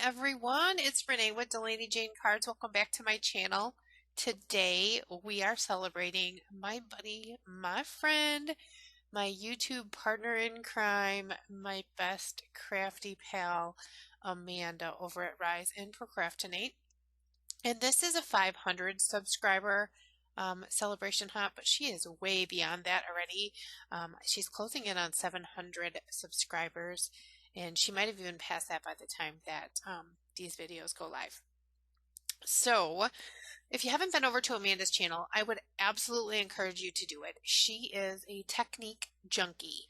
everyone, it's Renee with Delaney Jane Cards. Welcome back to my channel. Today we are celebrating my buddy, my friend, my YouTube partner in crime, my best crafty pal, Amanda over at Rise and Procraftinate. And this is a 500 subscriber celebration hop, but she is way beyond that already. She's closing in on 700 subscribers, and she might have even passed that by the time that these videos go live. So, if you haven't been over to Amanda's channel, I would absolutely encourage you to do it. She is a technique junkie.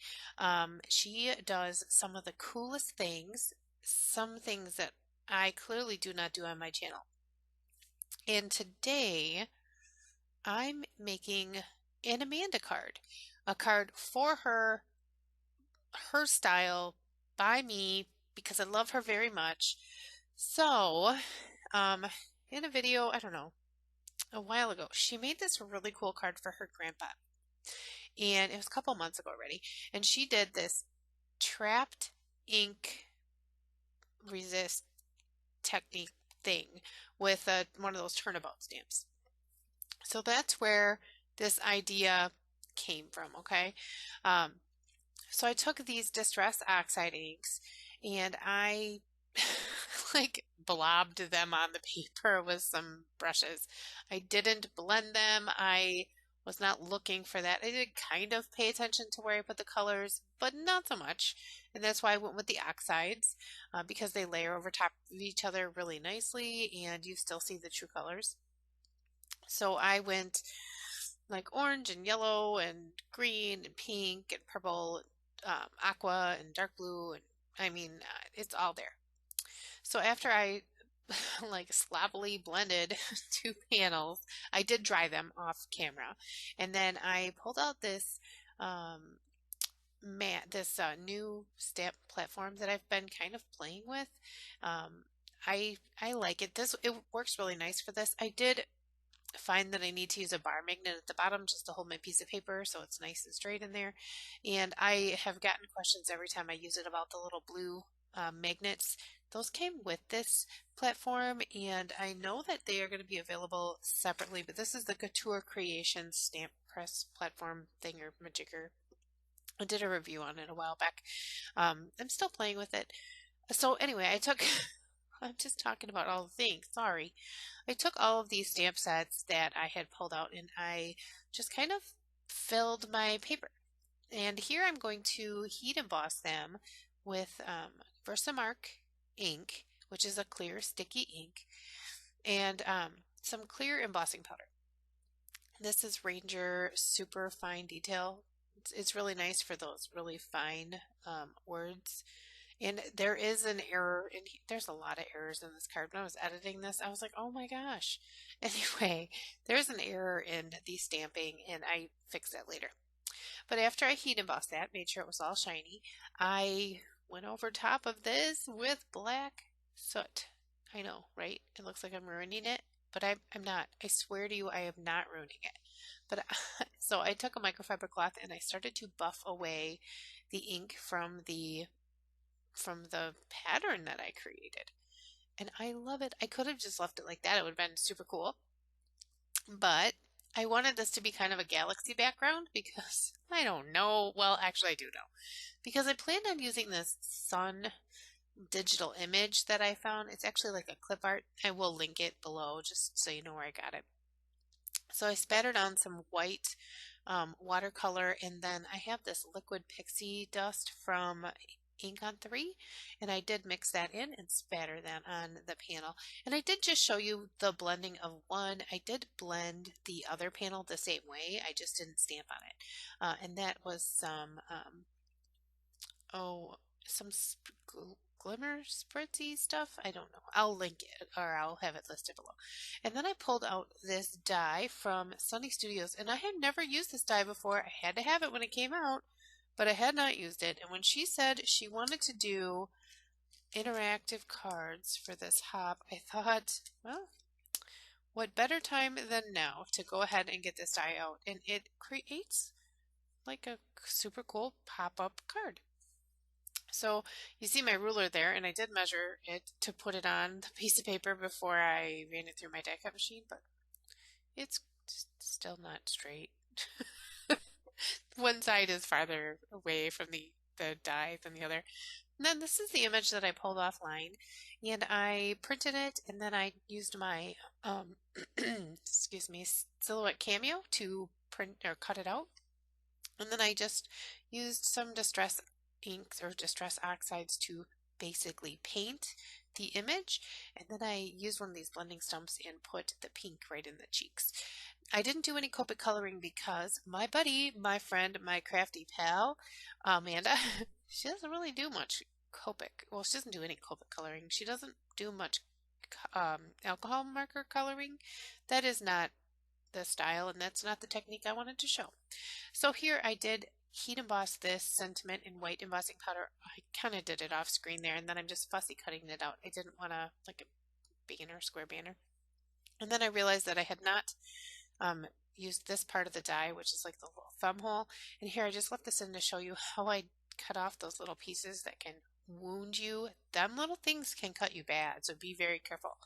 She does some of the coolest things, some things that I clearly do not do on my channel. And today I'm making an Amanda card, a card for her, her style, by me, because I love her very much. So, in a video, I don't know, a while ago, she made this really cool card for her grandpa. And it was a couple months ago already. And she did this trapped ink resist technique thing with one of those turnabout stamps. So that's where this idea came from, okay? So I took these distress oxide inks and I like blobbed them on the paper with some brushes. I didn't blend them. I was not looking for that. I did kind of pay attention to where I put the colors, but not so much. And that's why I went with the oxides because they layer over top of each other really nicely and you still see the true colors. So I went like orange and yellow and green and pink and purple, aqua and dark blue, and it's all there. So after I like sloppily blended two panels, I did dry them off camera, and then I pulled out this new stamp platform that I've been kind of playing with. I like it. It works really nice for this. I did find that I need to use a bar magnet at the bottom just to hold my piece of paper so it's nice and straight in there. And I have gotten questions every time I use it about the little blue magnets. Those came with this platform, and I know that they are going to be available separately, but this is the Couture Creations stamp press platform thing or majigger. I did a review on it a while back. I'm still playing with it. So anyway, I'm just talking about all the things. Sorry. I took all of these stamp sets that I had pulled out and I just kind of filled my paper. And here I'm going to heat emboss them with Versamark ink, which is a clear sticky ink, and some clear embossing powder. This is Ranger Super Fine Detail. It's really nice for those really fine words. And there is an error, and there's a lot of errors in this card. When I was editing this, I was like, oh my gosh. Anyway, there's an error in the stamping, and I fixed that later. But after I heat embossed that, made sure it was all shiny, I went over top of this with black soot. I know, right? It looks like I'm ruining it, but I'm not. I swear to you, I am not ruining it. But so I took a microfiber cloth and I started to buff away the ink from the pattern that I created. And I love it. I could have just left it like that. It would have been super cool. But I wanted this to be kind of a galaxy background because I don't know. Well, actually I do know. Because I planned on using this sun digital image that I found. It's actually like a clip art. I will link it below just so you know where I got it. So I spattered on some white watercolor, and then I have this liquid pixie dust from Ink on 3, and I did mix that in and spatter that on the panel. And I did just show you the blending of one. I did blend the other panel the same way. I just didn't stamp on it. And that was some glimmer spritzy stuff. I don't know. I'll link it or I'll have it listed below. And then I pulled out this die from Sunny Studios, and I had never used this die before. I had to have it when it came out, but I had not used it. And when she said she wanted to do interactive cards for this hop, I thought, well, what better time than now to go ahead and get this die out. And it creates like a super cool pop-up card. So you see my ruler there, and I did measure it to put it on the piece of paper before I ran it through my die cut machine, but it's still not straight. One side is farther away from the die than the other. And then this is the image that I pulled offline, and I printed it, and then I used my um, excuse me, Silhouette Cameo to print or cut it out. And then I just used some distress inks or distress oxides to basically paint the image. And then I used one of these blending stumps and put the pink right in the cheeks. I didn't do any Copic coloring because my buddy, my friend, my crafty pal, Amanda, she doesn't really do much Copic. Well, she doesn't do any Copic coloring. She doesn't do much alcohol marker coloring. That is not the style, and that's not the technique I wanted to show. So here I did heat emboss this sentiment in white embossing powder. I kind of did it off screen there, and then I'm just fussy cutting it out. I didn't want to like a banner, square banner. And then I realized that I had not um, used this part of the die, which is like the little thumb hole. And here I just left this in to show you how I cut off those little pieces that can wound you. Them little things can cut you bad, so be very careful.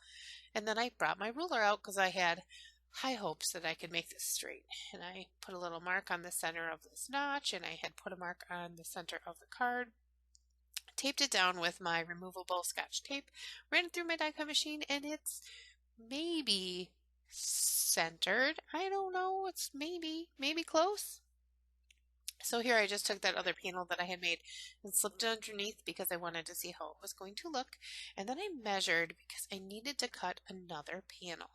And then I brought my ruler out because I had high hopes that I could make this straight. And I put a little mark on the center of this notch, and I had put a mark on the center of the card, taped it down with my removable Scotch tape, ran it through my die cut machine, and it's maybe centered. I don't know. It's maybe close. So here I just took that other panel that I had made and slipped it underneath because I wanted to see how it was going to look. And then I measured because I needed to cut another panel.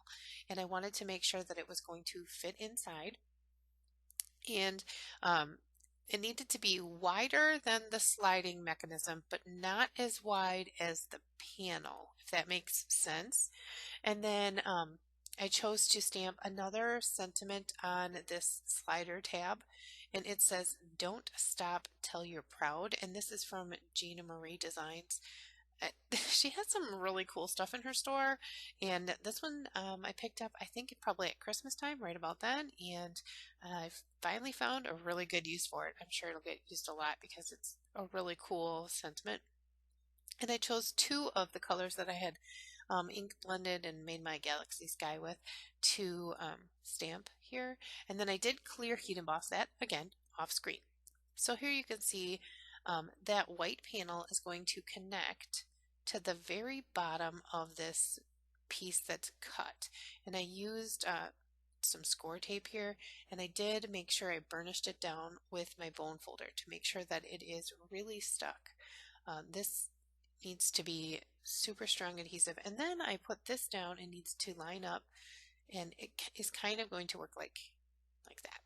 And I wanted to make sure that it was going to fit inside. And it needed to be wider than the sliding mechanism, but not as wide as the panel, if that makes sense. And then I chose to stamp another sentiment on this slider tab, and it says, "Don't stop till you're proud." And this is from Gina Marie Designs. She has some really cool stuff in her store, and this one I picked up, I think, probably at Christmas time, right about then, and I've finally found a really good use for it. I'm sure it'll get used a lot because it's a really cool sentiment. And I chose two of the colors that I had ink blended and made my galaxy sky with to stamp here. And then I did clear heat emboss that, again, off screen. So here you can see that white panel is going to connect to the very bottom of this piece that's cut. And I used some score tape here, and I did make sure I burnished it down with my bone folder to make sure that it is really stuck. This needs to be super strong adhesive. And then I put this down and needs to line up, and it is kind of going to work like that.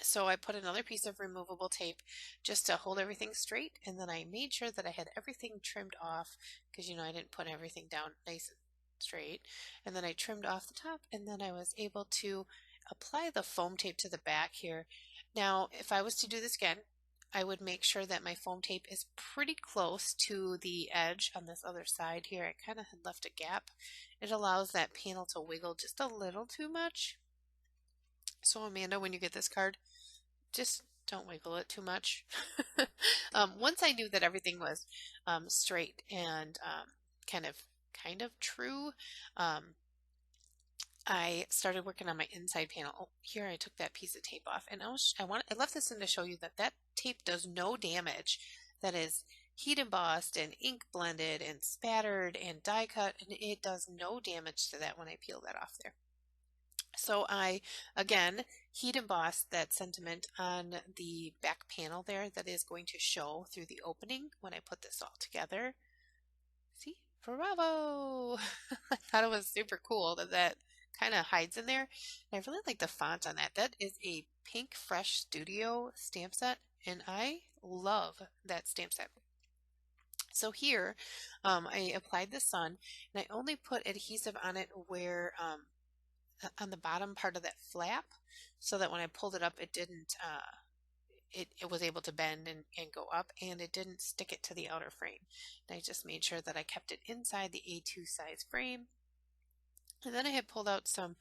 So I put another piece of removable tape just to hold everything straight, and then I made sure that I had everything trimmed off because I didn't put everything down nice and straight. And then I trimmed off the top, and then I was able to apply the foam tape to the back here. Now, if I was to do this again, I would make sure that my foam tape is pretty close to the edge on this other side here. I kind of had left a gap. It allows that panel to wiggle just a little too much. So Amanda, when you get this card, just don't wiggle it too much. Once I knew that everything was straight and kind of true, I started working on my inside panel. Oh, here I took that piece of tape off, and I left this in to show you that that tape does no damage. That is heat embossed and ink blended and spattered and die cut, and it does no damage to that when I peel that off there. So I, again, heat embossed that sentiment on the back panel there that is going to show through the opening when I put this all together. See? Bravo! I thought it was super cool that that kind of hides in there. And I really like the font on that. That is a Pink Fresh Studio stamp set, and I love that stamp set. So here, I applied the sun, and I only put adhesive on it where on the bottom part of that flap, so that when I pulled it up, it didn't. It was able to bend and go up, and it didn't stick it to the outer frame. And I just made sure that I kept it inside the A2 size frame. And then I had pulled out some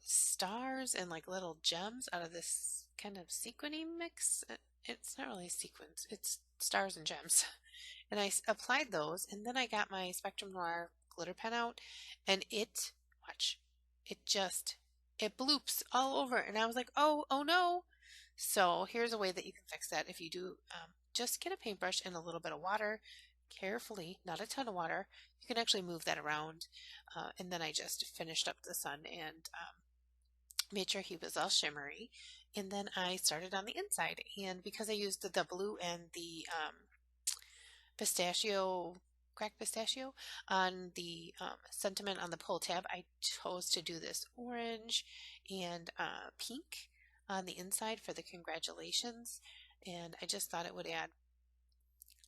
stars and like little gems out of this kind of sequiny mix. it's not really sequins, it's stars and gems. And applied those, and then I got my Spectrum Noir glitter pen out, and watch, it just, it bloops all over. And I was like, oh no. So here's a way that you can fix that. If you do, just get a paintbrush and a little bit of water, carefully, not a ton of water. You can actually move that around. And then I just finished up the sun and made sure he was all shimmery. And then I started on the inside. And because I used the blue and the pistachio, cracked pistachio on the sentiment on the pull tab, I chose to do this orange and pink on the inside for the congratulations. And I just thought it would add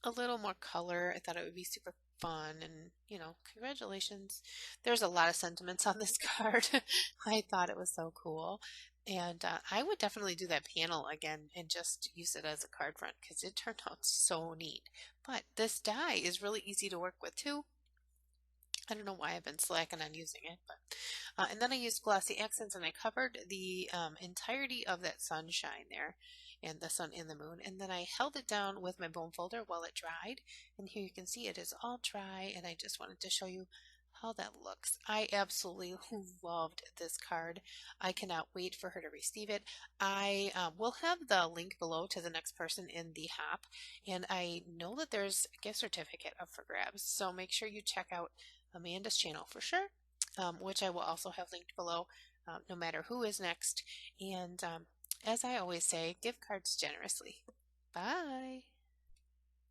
a little more color. I thought it would be super fun and, congratulations. There's a lot of sentiments on this card. I thought it was so cool. And I would definitely do that panel again and just use it as a card front because it turned out so neat. But this die is really easy to work with too. I don't know why I've been slacking on using it, but and then I used glossy accents and I covered the entirety of that sunshine there and the sun and the moon, and then I held it down with my bone folder while it dried, and here you can see it is all dry, and I just wanted to show you how that looks. I absolutely loved this card. I cannot wait for her to receive it. I will have the link below to the next person in the hop, and I know that there's a gift certificate up for grabs, so make sure you check out Amanda's channel for sure, which I will also have linked below, no matter who is next. And as I always say, give cards generously. Bye.